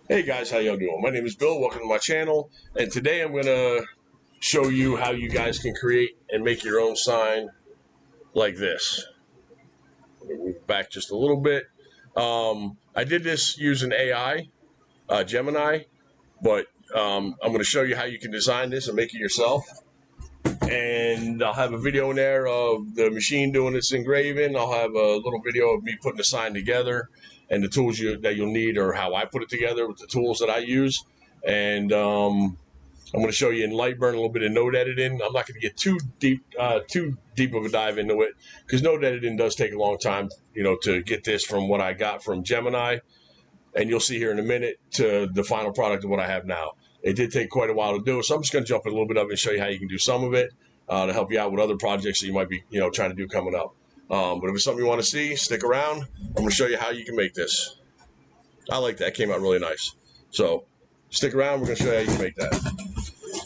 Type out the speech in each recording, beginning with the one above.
Hey guys, how y'all doing? My name is Bill. Welcome to my channel. And today I'm going to show you how you guys can create and make your own sign like this. Let me move back just a little bit. I did this using AI, Gemini, but I'm going to show you how you can design this and make it yourself. And I'll have a video in there of the machine doing its engraving. I'll have a little video of me putting the sign together and the tools that you'll need, or how I put it together with the tools that I use. And I'm going to show you in Lightburn a little bit of node editing. I'm not going to get too deep of a dive into it, because node editing does take a long time, to get this from what I got from Gemini, and you'll see here in a minute, to the final product of what I have now. It did take quite a while to do, so I'm just going to jump in a little bit of it and show you how you can do some of it to help you out with other projects that you might be, trying to do coming up. But if it's something you want to see, stick around. I'm going to show you how you can make this. I like that. It came out really nice. So stick around. We're going to show you how you can make that.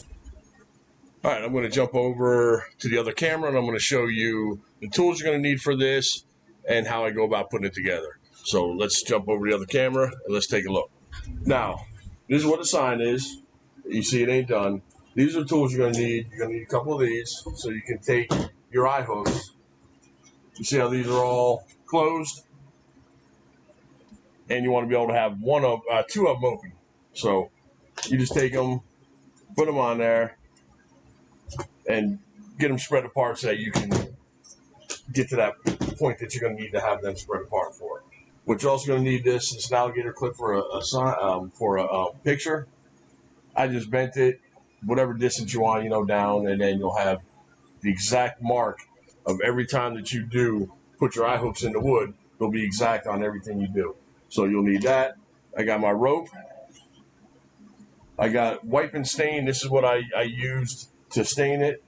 All right, I'm going to jump over to the other camera, and I'm going to show you the tools you're going to need for this and how I go about putting it together. So let's jump over to the other camera and let's take a look. Now, this is what the sign is. You see it ain't done. These are the tools you're going to need. You're going to need a couple of these so you can take your eye hooks. You see how these are all closed? And you want to be able to have two of them open. So you just take them, put them on there, and get them spread apart so that you can get to that point that you're going to need to have them spread apart for. What you're also going to need this is an alligator clip for a picture. I just bent it whatever distance you want, down, and then you'll have the exact mark of every time that you do put your eye hooks in the wood. They'll be exact on everything you do. So you'll need that. I got my rope. I got wipe and stain. This is what I used to stain it.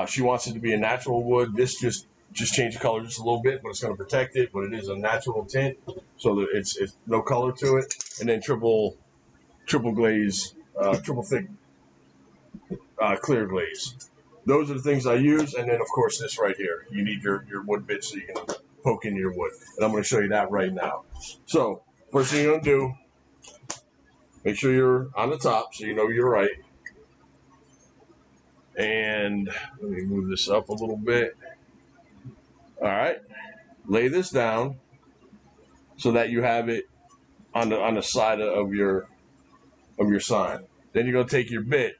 She wants it to be a natural wood. This just change the color just a little bit, but it's going to protect it. But it is a natural tint, so that it's no color to it. And then triple glaze, triple thick clear glaze. Those are the things I use. And then of course this right here. You need your wood bit so you can poke into your wood. And I'm going to show you that right now. So first thing you're going to do, make sure you're on the top so you know you're right. And let me move this up a little bit. All right, lay this down so that you have it on the side of your sign. Then you're going to take your bit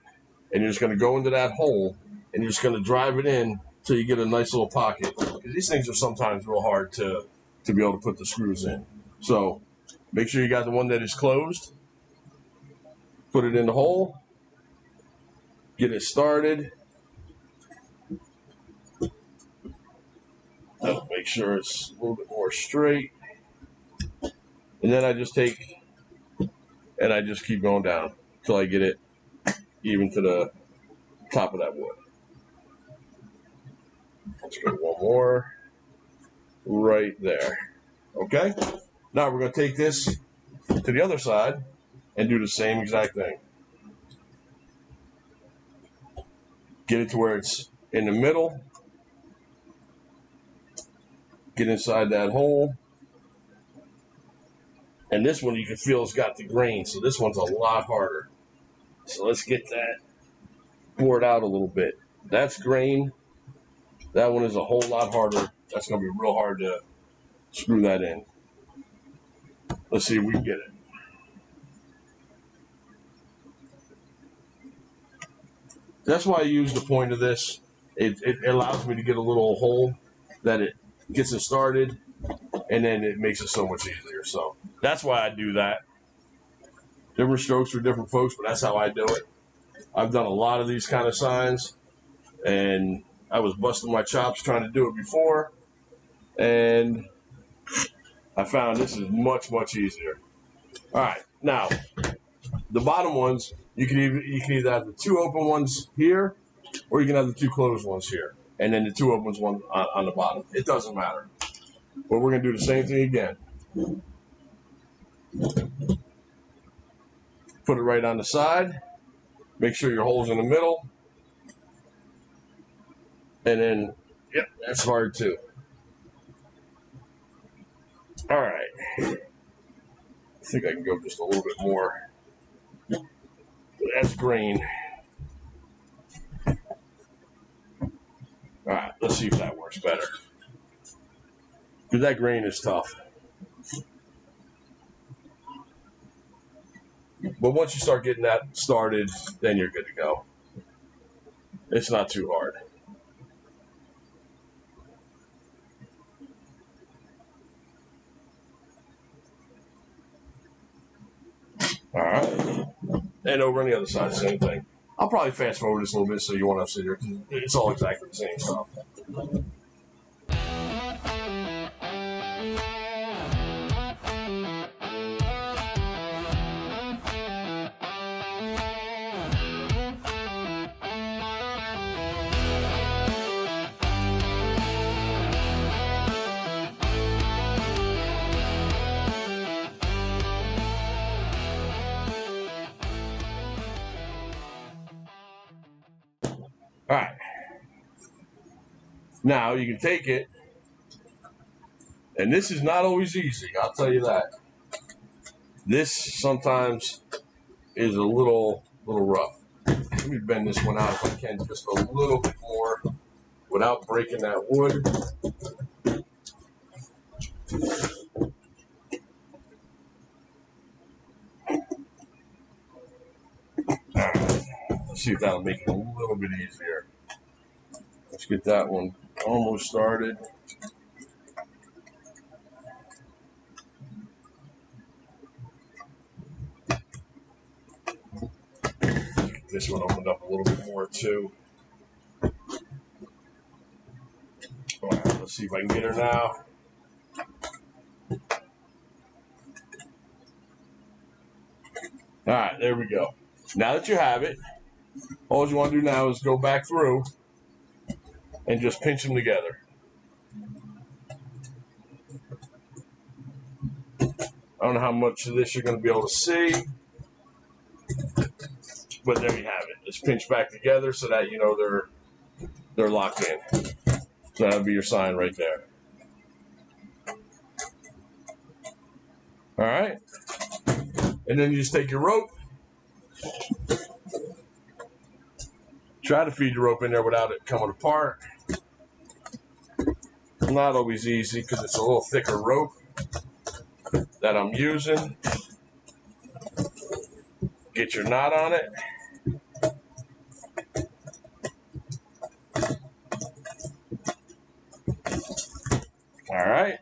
and you're just going to go into that hole and you're just going to drive it in till you get a nice little pocket. Because these things are sometimes real hard to be able to put the screws in. So make sure you got the one that is closed. Put it in the hole. Get it started. Make sure it's a little bit more straight. And then I just take and I just keep going down until I get it even to the top of that wood. Let's go one more right there. Okay? Now we're going to take this to the other side and do the same exact thing. Get it to where it's in the middle. Get inside that hole. And this one you can feel it's got the grain, so this one's a lot harder. So let's get that bored out a little bit. That's grain. That one is a whole lot harder. That's going to be real hard to screw that in. Let's see if we can get it. That's why I use the point of this. It allows me to get a little hole that it gets it started, and then it makes it so much easier. So that's why I do that. Different strokes for different folks, but that's how I do it. I've done a lot of these kind of signs, and I was busting my chops trying to do it before, and I found this is much, much easier. All right, now the bottom ones, you can either have the two open ones here, or you can have the two closed ones here, and then the two open ones on the bottom. It doesn't matter. But we're going to do the same thing again. Put it right on the side. Make sure your hole's in the middle. And then, yep, that's hard too. All right. think I can go just a little bit more. That's green. All right, let's see if that works better. Because that green is tough. But once you start getting that started, then you're good to go. It's not too hard. All right. And over on the other side, same thing. I'll probably fast forward this a little bit so you won't have to sit here. It's all exactly the same stuff. All right. Now you can take it, and this is not always easy, I'll tell you that. This sometimes is a little rough. Let me bend this one out if I can just a little bit more without breaking that wood. All right. Let's see if that'll make it a little bit easier. Let's get that one almost started. This one opened up a little bit more too. All right, let's see if I can get her now. All right, there we go. Now that you have it, all you want to do now is go back through and just pinch them together. I don't know how much of this you're going to be able to see, but there you have it. It's pinched back together so that you know they're locked in. So that'll be your sign right there. All right, and then you just take your rope. Try to feed your rope in there without it coming apart. Not always easy because it's a little thicker rope that I'm using. Get your knot on it. All right.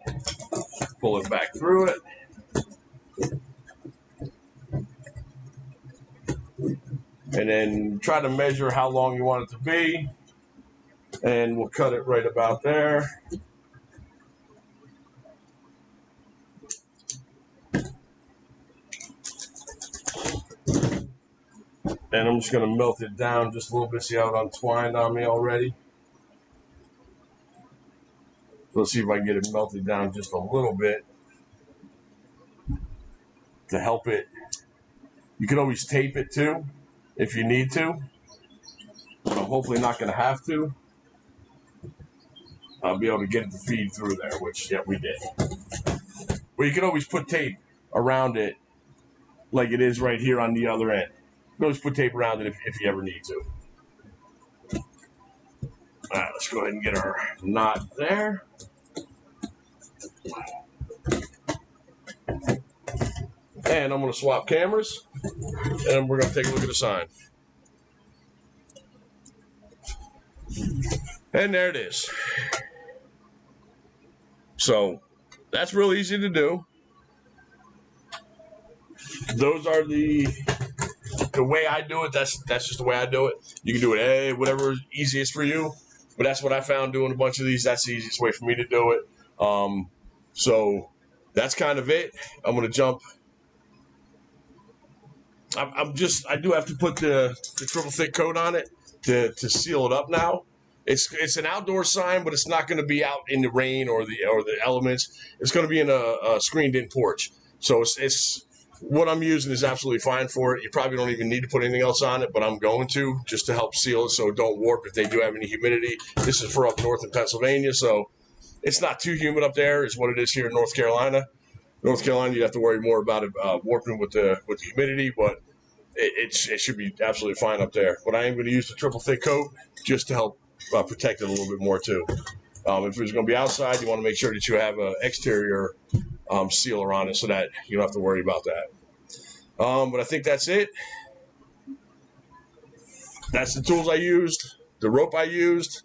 Pull it back through it. And then try to measure how long you want it to be. And we'll cut it right about there. And I'm just going to melt it down just a little bit. See how it untwined on me already? Let's see if I can get it melted down just a little bit to help it. You can always tape it too if you need to. But I'm hopefully not going to have to. I'll be able to get it to feed through there, which, yeah, we did. Well, you can always put tape around it like it is right here on the other end. You can always put tape around it if you ever need to. All right, let's go ahead and get our knot there. And I'm going to swap cameras, and we're going to take a look at the sign. And there it is. So that's real easy to do. Those are the way I do it. That's just the way I do it. You can do it whatever is easiest for you, but that's what I found doing a bunch of these. That's the easiest way for me to do it. So that's kind of it. I'm going to jump. I do have to put the triple thick coat on it to seal it up now. It's an outdoor sign, but it's not going to be out in the rain or the elements. It's going to be in a screened-in porch. So it's what I'm using is absolutely fine for it. You probably don't even need to put anything else on it, but I'm going to just to help seal it so it don't warp if they do have any humidity. This is for up north in Pennsylvania, so it's not too humid up there. Is what it is here in North Carolina. North Carolina, you have to worry more about it warping with the humidity, but it should be absolutely fine up there. But I am going to use the triple thick coat just to help protect it a little bit more too. If it's going to be outside, you want to make sure that you have an exterior sealer on it so that you don't have to worry about that. But I think that's it. That's the tools I used, the rope I used,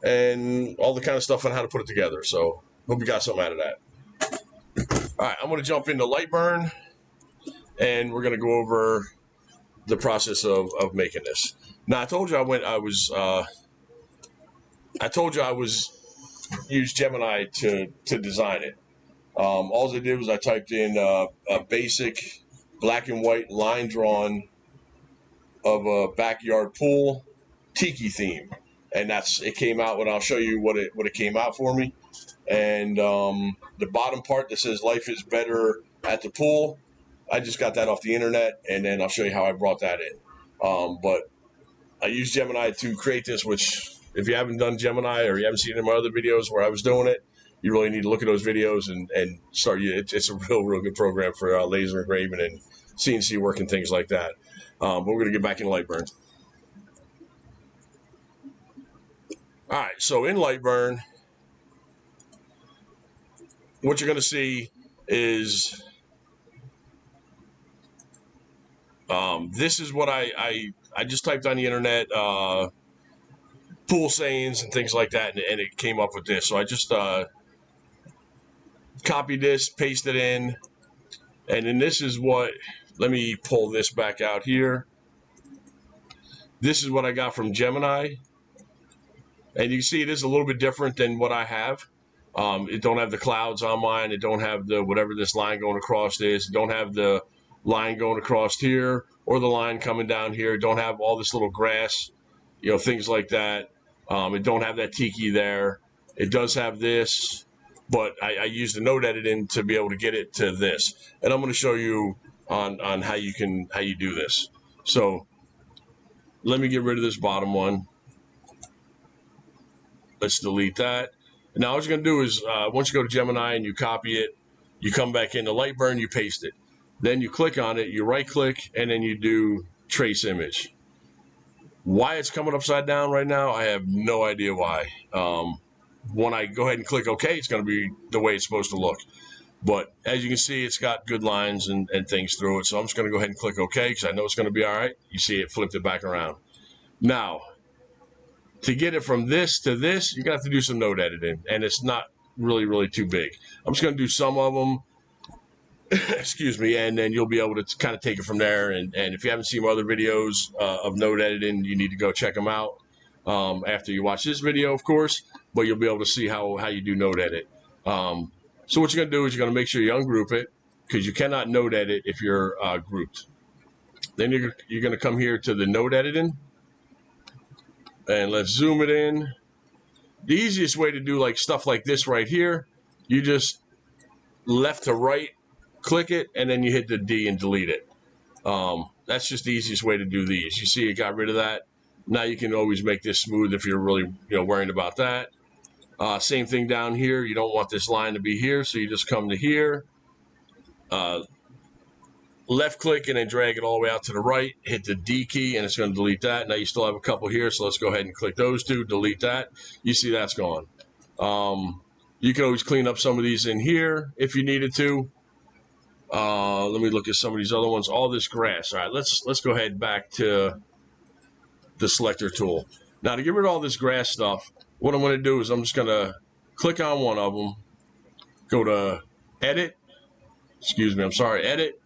and all the kind of stuff on how to put it together. So hope you got something out of that. All right, I'm going to jump into Lightburn, and we're going to go over the process of making this. Now, I told you I used Gemini to design it. All I did was I typed in a basic black and white line drawn of a backyard pool tiki theme, and it came out. And I'll show you what it came out for me. And the bottom part that says "Life is better at the pool," I just got that off the internet, and then I'll show you how I brought that in. But I used Gemini to create this, which if you haven't done Gemini or you haven't seen any of my other videos where I was doing it, you really need to look at those videos and start. It's a real good program for laser engraving and CNC work and things like that. But we're going to get back in Lightburn. All right, so in Lightburn, what you're going to see is this is what I just typed on the internet, pool sayings and things like that, and it came up with this. So I just copied this, pasted it in, and then this is what, let me pull this back out here. This is what I got from Gemini. And you can see it is a little bit different than what I have. It don't have the clouds on mine. It don't have the whatever this line going across is. It don't have the line going across here or the line coming down here. It don't have all this little grass, things like that. It don't have that tiki there. It does have this, but I used the node editing to be able to get it to this. And I'm going to show you on how you do this. So let me get rid of this bottom one. Let's delete that. Now what you're going to do is once you go to Gemini and you copy it, you come back into Lightburn, you paste it. Then you click on it, you right click, and then you do trace image. Why it's coming upside down right now, I have no idea why. When I go ahead and click OK, it's going to be the way it's supposed to look. But as you can see, it's got good lines and things through it. So I'm just going to go ahead and click OK because I know it's going to be all right. You see it flipped it back around. Now, to get it from this to this, you're going to have to do some node editing, and it's not really too big. I'm just going to do some of them, excuse me, and then you'll be able to kind of take it from there. And if you haven't seen my other videos of node editing, you need to go check them out after you watch this video, of course, but you'll be able to see how you do node edit. So what you're going to do is you're going to make sure you ungroup it, because you cannot node edit if you're grouped. Then you're going to come here to the node editing, and let's zoom it in. The easiest way to do like stuff like this right here, you just left to right, click it, and then you hit the D and delete it. That's just the easiest way to do these. You see it got rid of that. Now you can always make this smooth if you're really worried about that. Same thing down here. You don't want this line to be here, so you just come to here, left click, and then drag it all the way out to the right, hit the D key, and it's going to delete that. Now you still have a couple here, so let's go ahead and click those two, delete that. You see that's gone. You can always clean up some of these in here if you needed to. Let me look at some of these other ones. All this grass. All right, let's go ahead back to the selector tool. Now to get rid of all this grass stuff, what I'm going to do is I'm just going to click on one of them, go to edit, edit,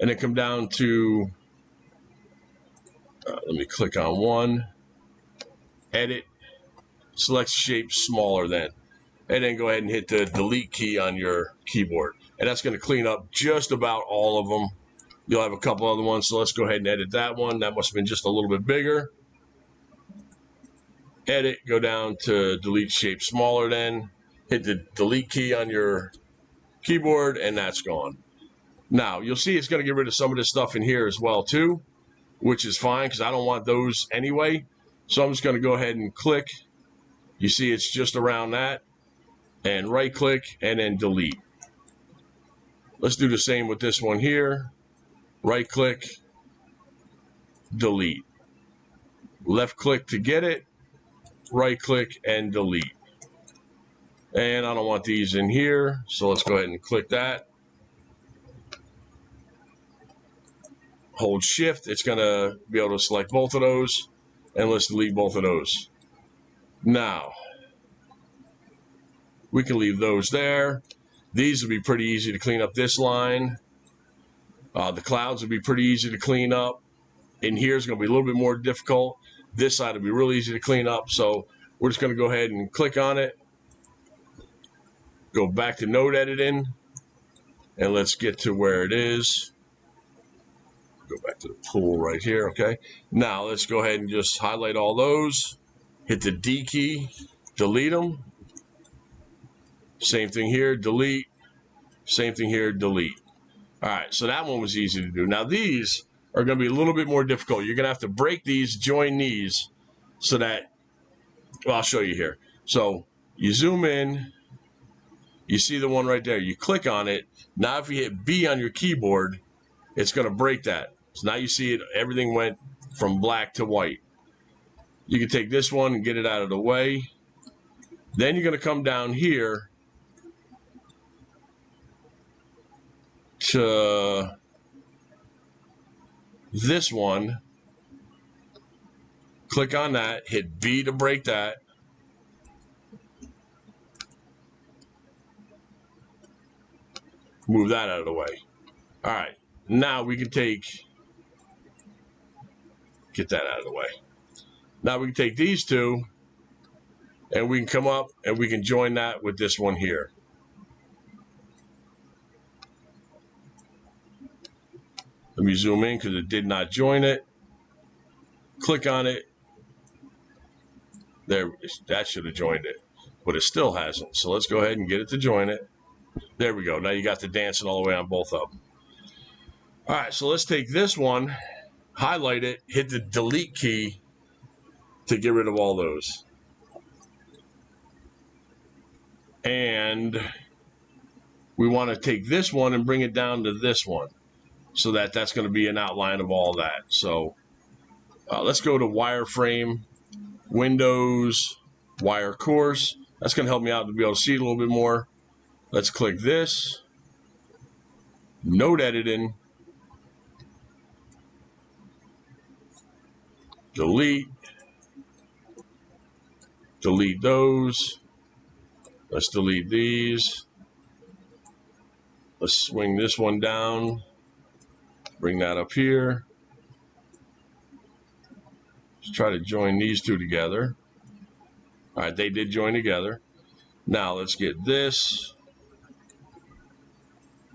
and then come down to, let me click on one, edit, select shape smaller then, and then go ahead and hit the delete key on your keyboard. And that's going to clean up just about all of them. You'll have a couple other ones, so let's go ahead and edit that one. That must have been just a little bit bigger. Edit, go down to delete shape smaller then, hit the delete key on your keyboard, and that's gone. Now, you'll see it's going to get rid of some of this stuff in here as well, too, which is fine because I don't want those anyway. So I'm just going to go ahead and click. You see it's just around that. And right-click and then delete. Let's do the same with this one here. Right click, delete. Left click to get it, right click and delete. And I don't want these in here, so let's go ahead and click that. Hold shift, it's gonna be able to select both of those, and let's delete both of those. Now, we can leave those there. These will be pretty easy to clean up this line. The clouds will be pretty easy to clean up. In here is gonna be a little bit more difficult. This side will be really easy to clean up, so we're just gonna go ahead and click on it. Go back to node editing, and let's get to where it is. Go back to the pool right here, okay? Now let's go ahead and just highlight all those. Hit the D key, delete them. Same thing here, delete. Same thing here, delete. All right, so that one was easy to do. Now these are gonna be a little bit more difficult. You're gonna have to break these, join these, so that, well, I'll show you here. So you zoom in, you see the one right there, you click on it. Now if you hit B on your keyboard, it's gonna break that. So now you see it, everything went from black to white. You can take this one and get it out of the way. Then you're gonna come down here to this one, click on that, hit B to break that. Move that out of the way. All right, now we can get that out of the way. Now we can take these two and we can come up and we can join that with this one here. Let me zoom in because it did not join it. Click on it. There, that should have joined it, but it still hasn't. So let's go ahead and get it to join it. There we go. Now you got the dancing all the way on both of them. All right, so let's take this one, highlight it, hit the delete key to get rid of all those. And we want to take this one and bring it down to this one so that that's going to be an outline of all that. So let's go to wireframe, Windows, wire course. That's going to help me out to be able to see it a little bit more. Let's click this, node editing, delete those. Let's delete these. Let's swing this one down, bring that up here. Let's try to join these two together. All right, they did join together. Now let's get this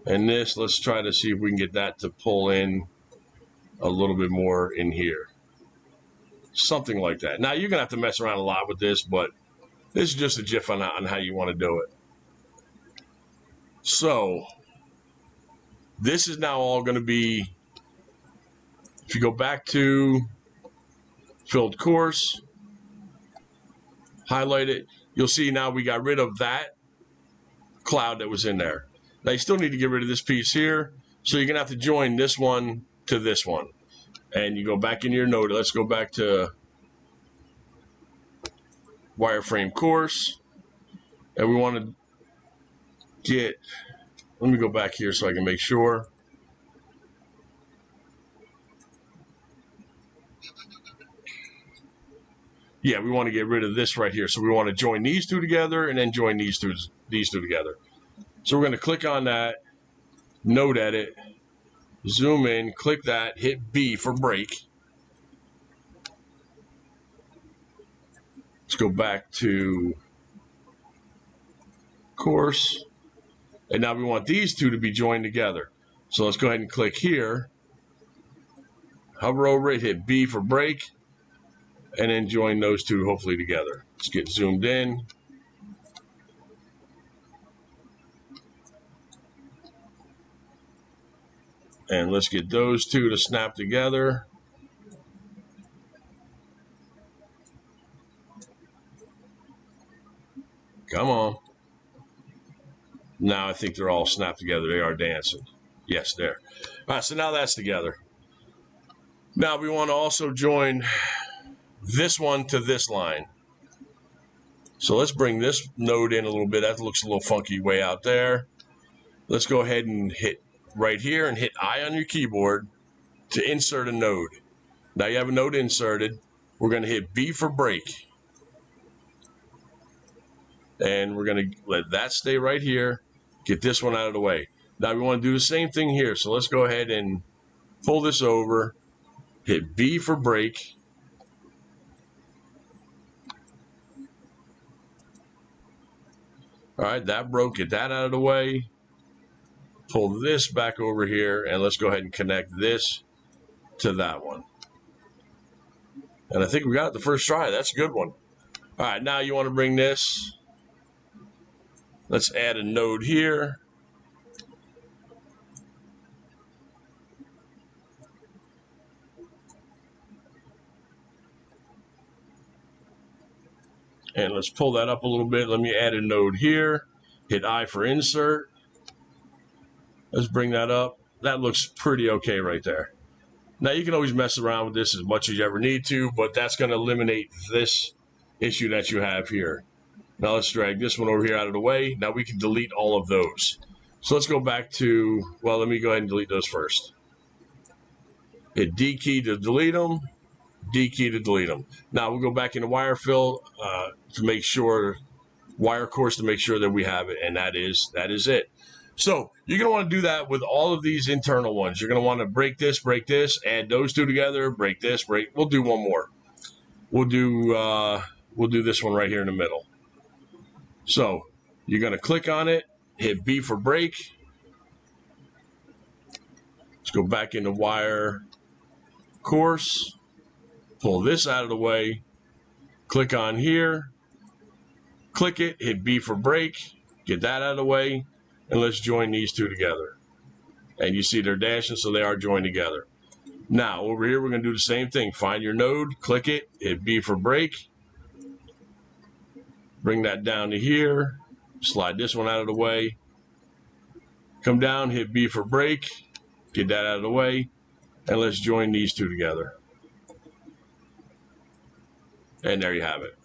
and this. Let's try to see if we can get that to pull in a little bit more in here. Something like that. Now you're gonna have to mess around a lot with this, but this is just a GIF on how you want to do it. So this is now all going to be, if you go back to filled course, highlight it, you'll see now we got rid of that cloud that was in there. Now you still need to get rid of this piece here, so you're going to have to join this one to this one. And you go back in your node. Let's go back to wireframe course, and we want to get, let me go back here so I can make sure. Yeah, we want to get rid of this right here. So we want to join these two together and then join these two together. So we're going to click on that, node edit, zoom in, click that, hit B for break. Let's go back to course. And now we want these two to be joined together. So let's go ahead and click here, hover over it, hit B for break, and then join those two hopefully together. Let's get zoomed in. And let's get those two to snap together. Come on. Now I think they're all snapped together. They are dancing. Yes, there. All right, so now that's together. Now we want to also join this one to this line. So let's bring this node in a little bit. That looks a little funky way out there. Let's go ahead and hit right here and hit I on your keyboard to insert a node. Now you have a node inserted. We're going to hit B for break. And we're going to let that stay right here. Get this one out of the way. Now we want to do the same thing here. So let's go ahead and pull this over. Hit B for break. All right, that broke. Get that out of the way. Pull this back over here, and let's go ahead and connect this to that one. And I think we got it the first try. That's a good one. All right, now you want to bring this. Let's add a node here. And let's pull that up a little bit. Let me add a node here. Hit I for insert. Let's bring that up. That looks pretty okay right there. Now you can always mess around with this as much as you ever need to, but that's going to eliminate this issue that you have here. Now let's drag this one over here out of the way. Now we can delete all of those. So let's go back to, well, let me go ahead and delete those first. Hit D key to delete them. D key to delete them. Now we'll go back into wire fill to make sure, wire course to make sure that we have it, and that is it. So you're going to want to do that with all of these internal ones. You're going to want to break this, add those two together, break this, break. We'll do one more. We'll do this one right here in the middle. So you're going to click on it, hit B for break. Let's go back into wire course. Pull this out of the way, click on here, click it, hit B for break, get that out of the way, and let's join these two together. And you see they're dashing, so they are joined together. Now, over here, we're going to do the same thing. Find your node, click it, hit B for break, bring that down to here, slide this one out of the way, come down, hit B for break, get that out of the way, and let's join these two together. And there you have it.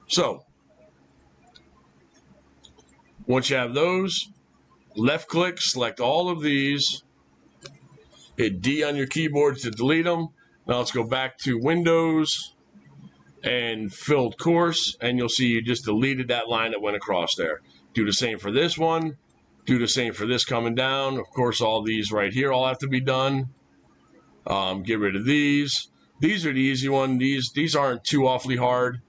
So, once you have those, left click, select all of these, hit D on your keyboard to delete them. Now let's go back to Windows and filled course, and you'll see you just deleted that line that went across there. Do the same for this one. Do the same for this coming down. Of course, all these right here all have to be done. Get rid of these. These are the easy ones. These aren't too awfully hard.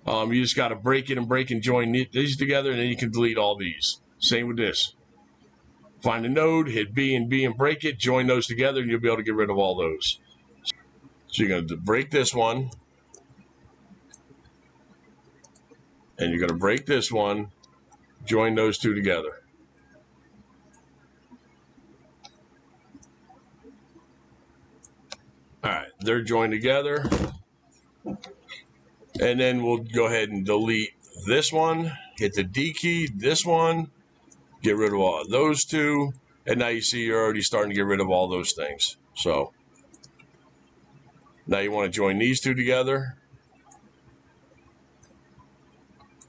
You just got to break it and join these together, and then you can delete all these. Same with this. Find a node, hit B and break it, join those together, and you'll be able to get rid of all those. So you're going to break this one, and you're going to break this one, join those two together. All right, they're joined together. And then we'll go ahead and delete this one, hit the D key, this one, get rid of all those two. And now you see you're already starting to get rid of all those things. So now you want to join these two together.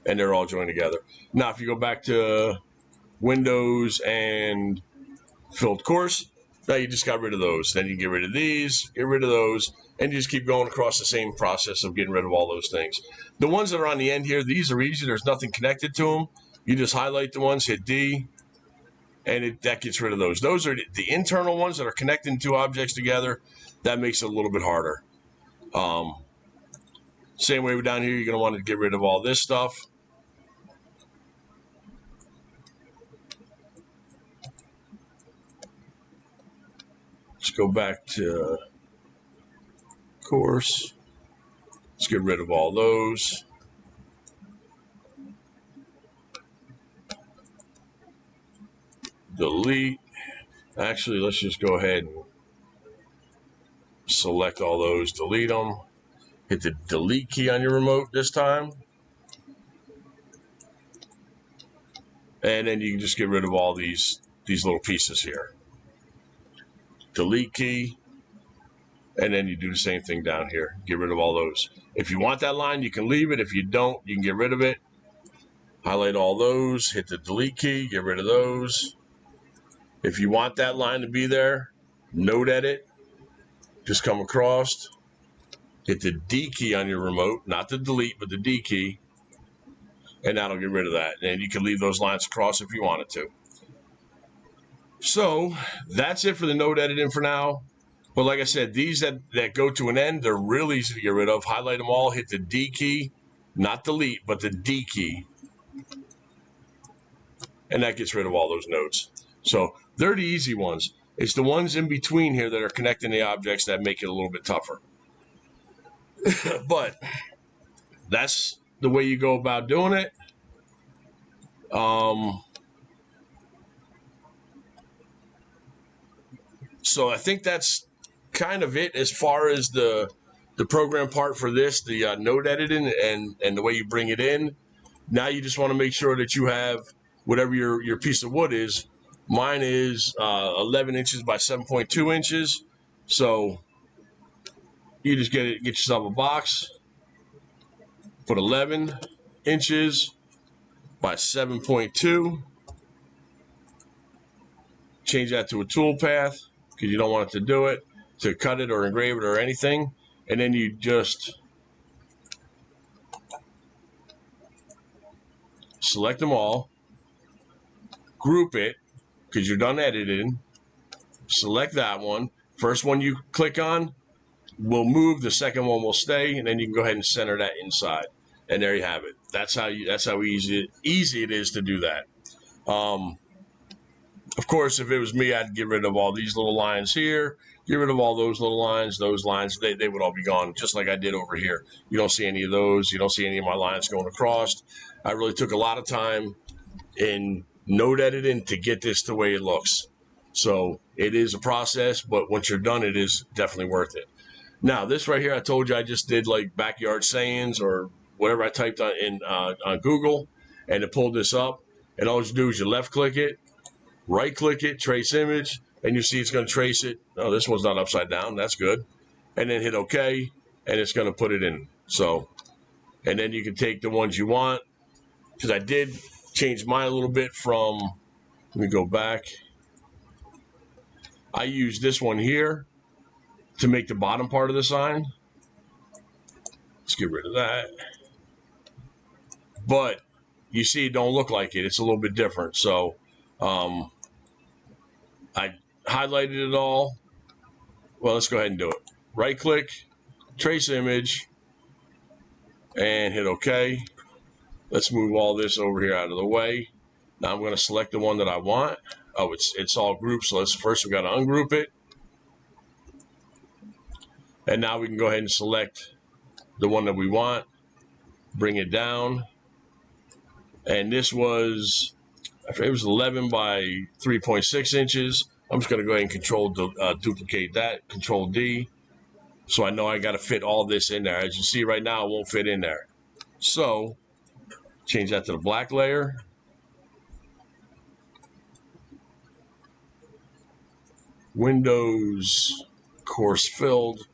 And they're all joined together. Now, if you go back to Windows and filled course, now you just got rid of those. Then you get rid of these, get rid of those, and you just keep going across the same process of getting rid of all those things. The ones that are on the end here, these are easy. There's nothing connected to them. You just highlight the ones, hit D, and that gets rid of those. Those are the internal ones that are connecting two objects together. That makes it a little bit harder. Same way down here, you're going to want to get rid of all this stuff. Let's go back to course. Let's get rid of all those. Delete. Actually, let's just go ahead and select all those, delete them. Hit the delete key on your remote this time. And then you can just get rid of all these little pieces here. Delete key. And then you do the same thing down here. Get rid of all those. If you want that line, you can leave it. If you don't, you can get rid of it. Highlight all those. Hit the delete key. Get rid of those. If you want that line to be there, node edit. Just come across. Hit the D key on your remote. Not the delete, but the D key. And that'll get rid of that. And you can leave those lines across if you wanted to. So that's it for the node editing for now. But like I said, these that go to an end, they're really easy to get rid of. Highlight them all, hit the D key, not delete, but the D key. And that gets rid of all those nodes. So they're the easy ones. It's the ones in between here that are connecting the objects that make it a little bit tougher. But that's the way you go about doing it. So I think that's kind of it as far as the program part for this, the node editing and the way you bring it in. Now you just want to make sure that you have whatever your piece of wood is. Mine is 11 inches by 7.2 inches. So you just get yourself a box, put 11 inches by 7.2. Change that to a tool path because you don't want it to do it, to cut it or engrave it or anything. And then you just select them all, group it because you're done editing. Select that one. First one you click on will move, the second one will stay, and then you can go ahead and center that inside. And there you have it. That's how easy it is to do that. Of course, if it was me, I'd get rid of all these little lines here, get rid of all those little lines, those lines, they would all be gone, just like I did over here. You don't see any of those. You don't see any of my lines going across. I really took a lot of time in node editing to get this the way it looks. So it is a process, but once you're done, it is definitely worth it. Now, this right here, I told you I just did like backyard sayings or whatever I typed on Google, and it pulled this up. And all you do is you left click it, right click it, trace image, and you see it's going to trace it. Oh, this one's not upside down. That's good. And then hit OK, and it's going to put it in. So, and then you can take the ones you want, because I did change mine a little bit from, let me go back. I used this one here to make the bottom part of the sign. Let's get rid of that. But you see, it don't look like it. It's a little bit different. So I highlighted it all. Well, let's go ahead and do it. Right click, trace image, and hit OK. Let's move all this over here out of the way. Now I'm going to select the one that I want. Oh, it's all grouped. So first we got to ungroup it. And now we can go ahead and select the one that we want, bring it down. And this was, it was 11 by 3.6 inches. I'm just going to go ahead and duplicate that, Control D. So I know I got to fit all this in there. As you see right now, it won't fit in there. So change that to the black layer. Windows, course filled.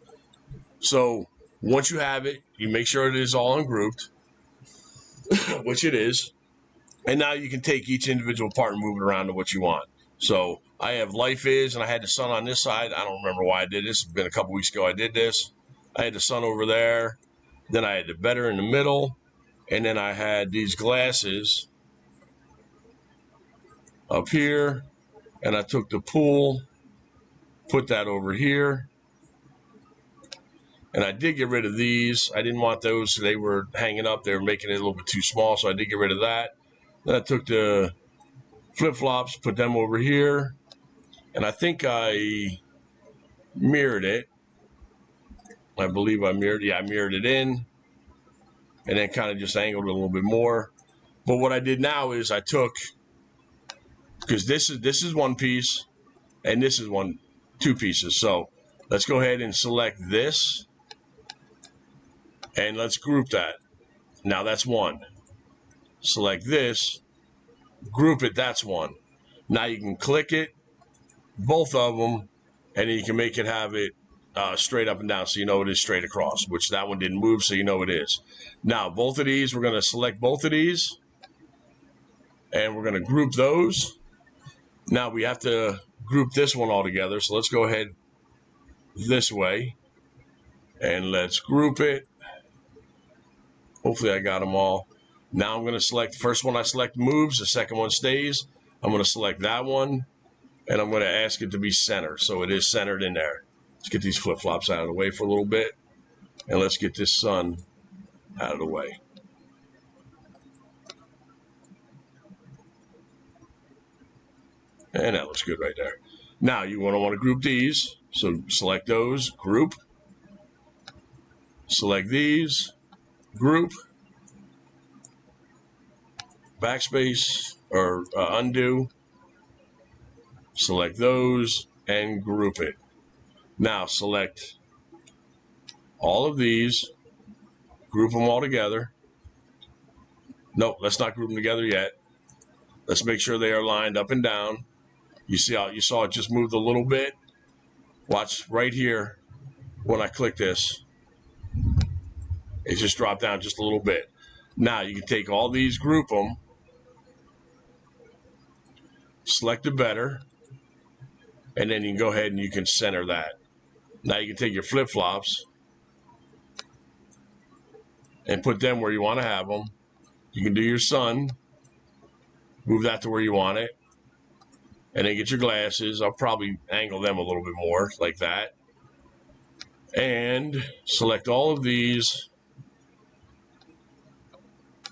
So once you have it, you make sure it is all ungrouped, which it is. And now you can take each individual part and move it around to what you want. So I have life is, and I had the sun on this side. I don't remember why I did this. It's been a couple weeks ago I did this. I had the sun over there. Then I had the better in the middle. And then I had these glasses up here. And I took the pool, put that over here. And I did get rid of these. I didn't want those. They were hanging up. They were making it a little bit too small. So I did get rid of that. Then I took the flip-flops, put them over here. And I think I mirrored it. I believe I mirrored. Yeah, I mirrored it in. And then kind of just angled it a little bit more. But what I did now is I took, because this is one piece. And this is two pieces. So let's go ahead and select this. And let's group that. Now that's one. Select this. group it, that's one. Now you can click it, both of them, and then you can make it have it straight up and down, so you know it is straight across, which that one didn't move, so you know it is. Now, both of these, we're going to select both of these, and we're going to group those. Now, we have to group this one all together, so let's go ahead this way, and let's group it. Hopefully, I got them all. Now, I'm going to select the first one I select moves, the second one stays. I'm going to select that one, and I'm going to ask it to be centered, so it is centered in there. Let's get these flip-flops out of the way for a little bit, and let's get this sun out of the way. And that looks good right there. Now, you want to group these, so select those, group. Select these, group. Backspace, or undo. Select those, and group it. Now select all of these, group them all together. Nope, let's not group them together yet. Let's make sure they are lined up and down. You see how you saw it just moved a little bit? Watch right here when I click this. It just dropped down just a little bit. Now you can take all these, group them, select the better, and then you can go ahead and you can center that. Now you can take your flip-flops and put them where you want to have them. You can do your sun, move that to where you want it, and then get your glasses. I'll probably angle them a little bit more, like that. And select all of these,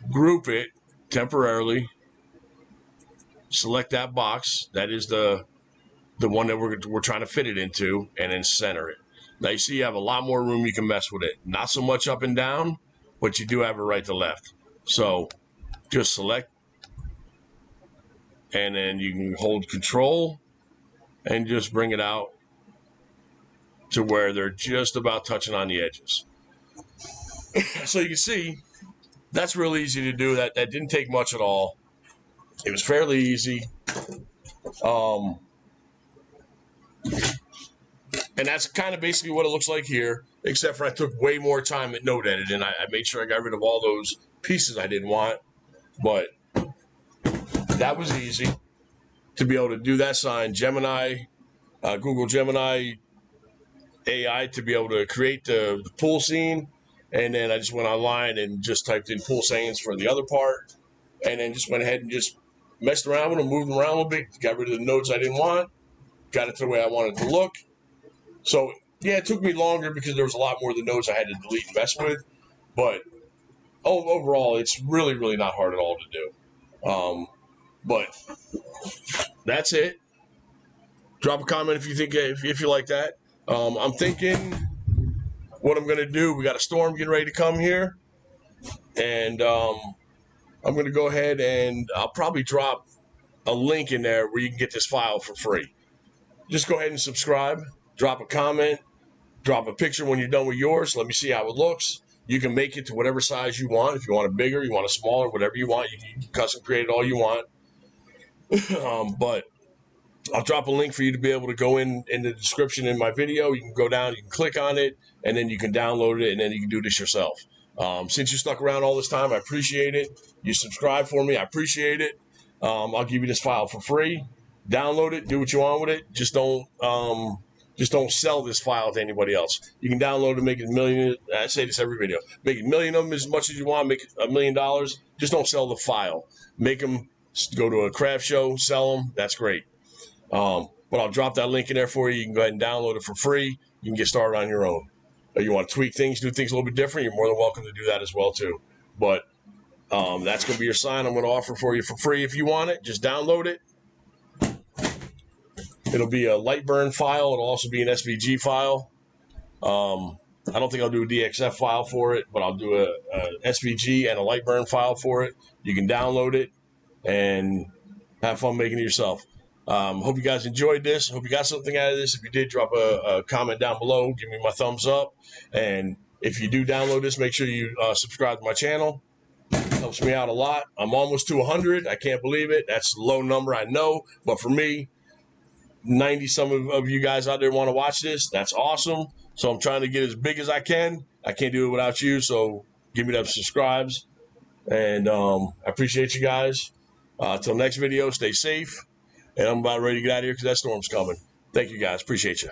group it temporarily, select that box, that is the one that we're trying to fit it into, and then center it. Now you see you have a lot more room you can mess with it. Not so much up and down, but you do have a right to left. So just select, and then you can hold control and just bring it out to where they're just about touching on the edges. So you can see that's real easy to do. That didn't take much at all. It was fairly easy. And that's kind of basically what it looks like here, except for I took way more time at node editing. I made sure I got rid of all those pieces I didn't want, but that was easy to be able to do that sign. Gemini, Google Gemini AI to be able to create the pool scene, and then I just went online and just typed in pool scenes for the other part, and then just went ahead and just messed around with them, moved them around a little bit, got rid of the nodes I didn't want, got it to the way I wanted it to look. So, yeah, it took me longer because there was a lot more of the nodes I had to delete and mess with. But overall, it's really, really not hard at all to do. But that's it. Drop a comment if you think if you like that. I'm thinking what I'm going to do. We got a storm getting ready to come here. And I'm going to go ahead and I'll probably drop a link in there where you can get this file for free. Just go ahead and subscribe. Drop a comment, drop a picture when you're done with yours. Let me see how it looks. You can make it to whatever size you want. If you want it bigger, you want it smaller, whatever you want. You can custom create it all you want. But I'll drop a link for you to be able to go in the description in my video. You can go down, you can click on it, and then you can download it, and then you can do this yourself. Since you stuck around all this time, I appreciate it. You subscribe for me, I appreciate it. I'll give you this file for free. Download it, do what you want with it. Just don't sell this file to anybody else. You can download it, make it a million. I say this every video. Make a million of them as much as you want. Make $1 million. Just don't sell the file. Make them go to a craft show, sell them. That's great. But I'll drop that link in there for you. You can go ahead and download it for free. You can get started on your own. If you want to tweak things, do things a little bit different, you're more than welcome to do that as well too. But that's going to be your sign I'm going to offer for you for free. If you want it, just download it. It'll be a Lightburn file. It'll also be an SVG file. I don't think I'll do a DXF file for it, but I'll do a SVG and a Lightburn file for it. You can download it and have fun making it yourself. Hope you guys enjoyed this. Hope you got something out of this. If you did, drop a comment down below. Give me my thumbs up. And if you do download this, make sure you subscribe to my channel. Helps me out a lot. I'm almost to 100. I can't believe it. That's a low number, I know. But for me, 90 some of you guys out there want to watch this. That's awesome. So I'm trying to get as big as I can. I can't do it without you. So give me them subscribes. And I appreciate you guys. Till next video, stay safe. And I'm about ready to get out of here because that storm's coming. Thank you guys. Appreciate you.